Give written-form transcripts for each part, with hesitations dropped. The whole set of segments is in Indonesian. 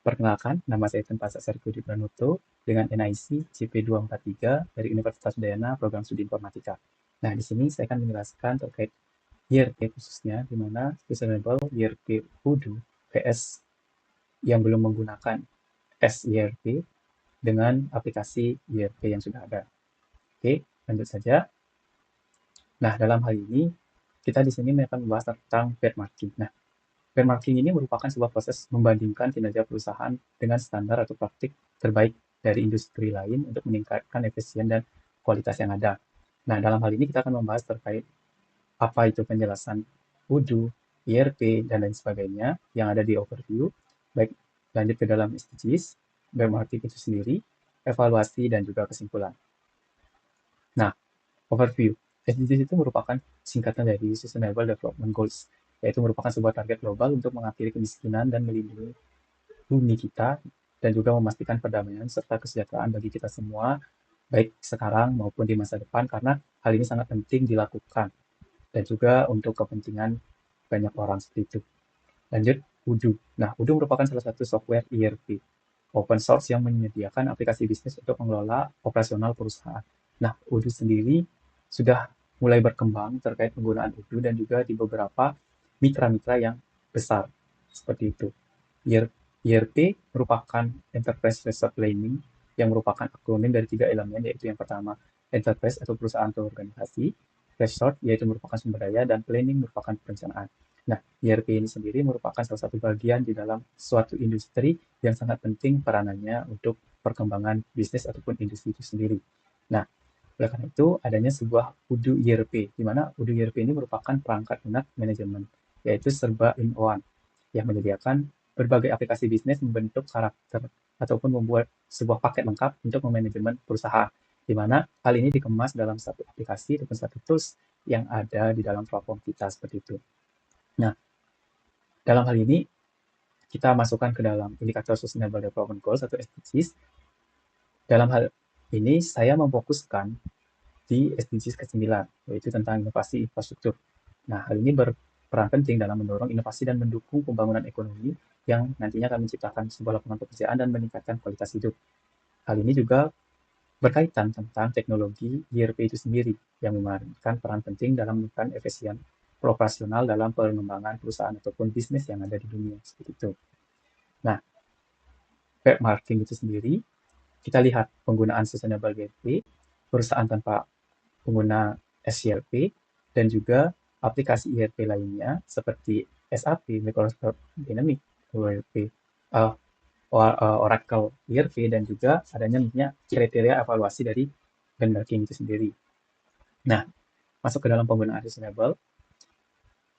Perkenalkan, nama saya Tanpa Serkudi Pranoto dengan NIC CP243 dari Universitas Udayana Program Studi Informatika. Nah, di sini saya akan menjelaskan terkait IRP khususnya, di mana Sustainable IRP Udu PS yang belum menggunakan SIRP dengan aplikasi IRP yang sudah ada. Oke, lanjut saja. Nah, dalam hal ini, kita di sini akan membahas tentang benchmarking. Nah, benchmarking ini merupakan sebuah proses membandingkan kinerja perusahaan dengan standar atau praktik terbaik dari industri lain untuk meningkatkan efisien dan kualitas yang ada. Nah, dalam hal ini kita akan membahas terkait apa itu penjelasan UDU, IRP, dan lain sebagainya yang ada di overview. Baik, lanjut ke dalam SDGs, benchmarking itu sendiri, evaluasi, dan juga kesimpulan. Nah, overview. SDGs itu merupakan singkatan dari Sustainable Development Goals, yaitu merupakan sebuah target global untuk mengakhiri kemiskinan dan melindungi bumi kita, dan juga memastikan perdamaian serta kesejahteraan bagi kita semua, baik sekarang maupun di masa depan, karena hal ini sangat penting dilakukan, dan juga untuk kepentingan banyak orang seperti itu. Lanjut, Udu. Nah, Udu merupakan salah satu software ERP open source yang menyediakan aplikasi bisnis untuk mengelola operasional perusahaan. Nah, Udu sendiri sudah mulai berkembang terkait penggunaan Udu dan juga di beberapa mitra-mitra yang besar seperti itu. ERP merupakan Enterprise Resource Planning yang merupakan akronim dari 3 elemen, yaitu yang pertama Enterprise atau perusahaan atau organisasi, Resource yaitu merupakan sumber daya, dan Planning merupakan perencanaan. Nah, ERP ini sendiri merupakan salah satu bagian di dalam suatu industri yang sangat penting peranannya untuk perkembangan bisnis ataupun industri itu sendiri. Nah, oleh karena itu, adanya sebuah Udu ERP, di mana Udu ERP ini merupakan perangkat lunak manajemen, yaitu serba in one, yang menyediakan berbagai aplikasi bisnis membentuk karakter ataupun membuat sebuah paket lengkap untuk memanajemen perusahaan, di mana hal ini dikemas dalam satu aplikasi ataupun satu tools yang ada di dalam platform kita seperti itu. Nah, dalam hal ini kita masukkan ke dalam indikator Sustainable Development Goals atau SDGs. Dalam hal ini saya memfokuskan di SDGs ke-9, yaitu tentang inovasi infrastruktur. Nah, hal ini berperan penting dalam mendorong inovasi dan mendukung pembangunan ekonomi yang nantinya akan menciptakan sebuah lapangan pekerjaan dan meningkatkan kualitas hidup. Hal ini juga berkaitan tentang teknologi ERP itu sendiri yang memainkan peran penting dalam meningkatkan efisien operasional dalam pengembangan perusahaan ataupun bisnis yang ada di dunia seperti itu. Nah, web marketing itu sendiri, kita lihat penggunaan sustainable gateway, perusahaan tanpa pengguna SERP, dan juga aplikasi ERP lainnya seperti SAP, Microsoft Dynamics, ERP, Oracle ERP, dan juga adanya kriteria evaluasi dari benchmarking itu sendiri. Nah, masuk ke dalam penggunaan sustainable,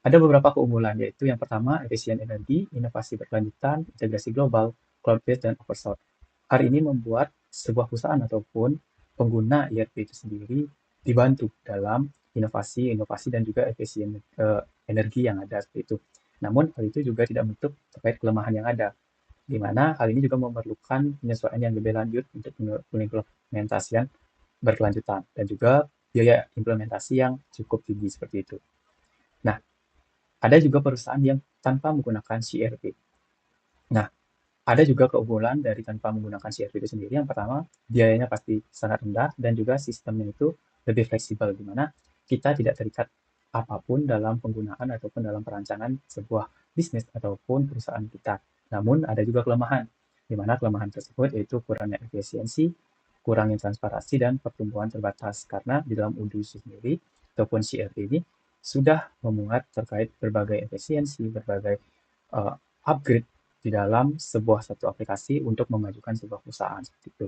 ada beberapa keunggulan, yaitu yang pertama, efisien energi, inovasi berkelanjutan, integrasi global, cloud-based, dan open source. Hal ini membuat sebuah perusahaan ataupun pengguna ERP itu sendiri dibantu dalam inovasi dan juga efisien energi yang ada seperti itu. Namun, hal itu juga tidak menutup terkait kelemahan yang ada, di mana hal ini juga memerlukan penyesuaian yang lebih lanjut untuk pengimplementasian berkelanjutan dan juga biaya implementasi yang cukup tinggi seperti itu. Nah, ada juga perusahaan yang tanpa menggunakan CRP. Nah, ada juga keunggulan dari tanpa menggunakan CRP itu sendiri. Yang pertama, biayanya pasti sangat rendah dan juga sistemnya itu lebih fleksibel, di mana kita tidak terikat apapun dalam penggunaan ataupun dalam perancangan sebuah bisnis ataupun perusahaan kita. Namun, ada juga kelemahan, di mana kelemahan tersebut yaitu kurangnya efisiensi, kurangnya transparansi, dan pertumbuhan terbatas. Karena di dalam UDU sendiri ataupun CRP ini sudah memuat terkait berbagai efisiensi, berbagai uh, upgrade di dalam sebuah satu aplikasi untuk memajukan sebuah perusahaan seperti itu.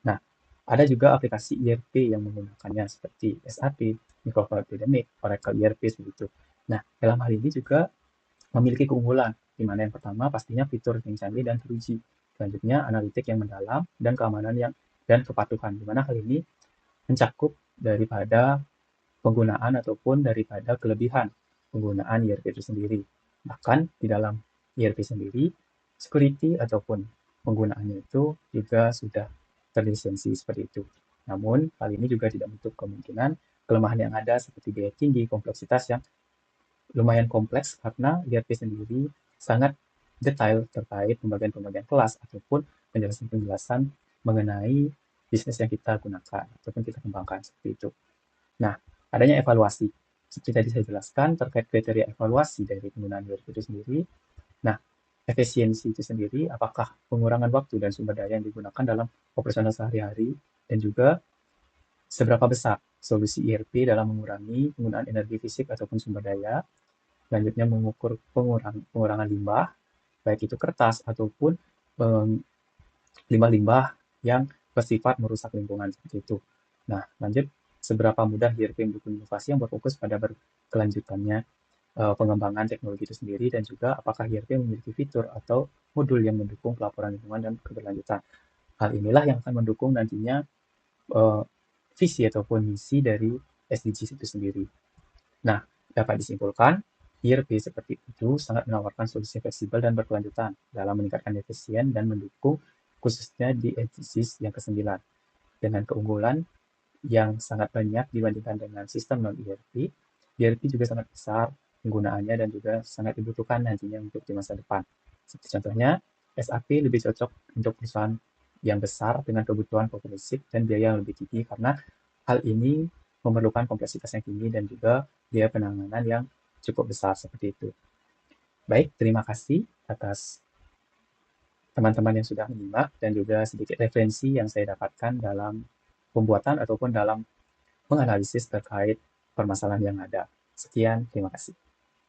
Nah, ada juga aplikasi ERP yang menggunakannya seperti SAP, Microsoft Dynamics, Oracle ERP seperti itu. Nah, dalam hal ini juga memiliki keunggulan, di mana yang pertama pastinya fitur yang canggih dan teruji. Selanjutnya, analitik yang mendalam dan keamanan dan kepatuhan, di mana hal ini mencakup daripada penggunaan ataupun daripada kelebihan penggunaan ERP itu sendiri. Bahkan di dalam ERP sendiri, security ataupun penggunaannya itu juga sudah terlisensi seperti itu. Namun, hal ini juga tidak menutup kemungkinan kelemahan yang ada seperti biaya tinggi, kompleksitas yang lumayan kompleks karena ERP sendiri sangat detail terkait pembagian-pembagian kelas ataupun penjelasan-penjelasan mengenai bisnis yang kita gunakan ataupun kita kembangkan seperti itu. Nah, adanya evaluasi. Seperti tadi saya jelaskan terkait kriteria evaluasi dari penggunaan ERP itu sendiri. Nah, efisiensi itu sendiri, apakah pengurangan waktu dan sumber daya yang digunakan dalam operasional sehari-hari, dan juga seberapa besar solusi ERP dalam mengurangi penggunaan energi fisik ataupun sumber daya. Selanjutnya mengukur pengurangan limbah, baik itu kertas ataupun limbah-limbah yang bersifat merusak lingkungan seperti itu. Nah, lanjut seberapa mudah ERP mendukung inovasi yang berfokus pada berkelanjutannya pengembangan teknologi itu sendiri, dan juga apakah ERP memiliki fitur atau modul yang mendukung pelaporan lingkungan dan keberlanjutan. Hal inilah yang akan mendukung nantinya uh, visi ataupun misi dari SDGs itu sendiri. Nah, dapat disimpulkan, ERP seperti itu sangat menawarkan solusi fleksibel dan berkelanjutan dalam meningkatkan efisien dan mendukung khususnya di SDGs yang ke-9 dengan keunggulan yang sangat banyak dibandingkan dengan sistem non-ERP. ERP juga sangat besar penggunaannya dan juga sangat dibutuhkan nantinya untuk di masa depan. Seperti contohnya, SAP lebih cocok untuk perusahaan yang besar dengan kebutuhan kompetensi dan biaya yang lebih tinggi karena hal ini memerlukan kompleksitas yang tinggi dan juga biaya penanganan yang cukup besar seperti itu. Baik, terima kasih atas teman-teman yang sudah menyimak dan juga sedikit referensi yang saya dapatkan dalam pembuatan ataupun dalam menganalisis terkait permasalahan yang ada. Sekian, terima kasih.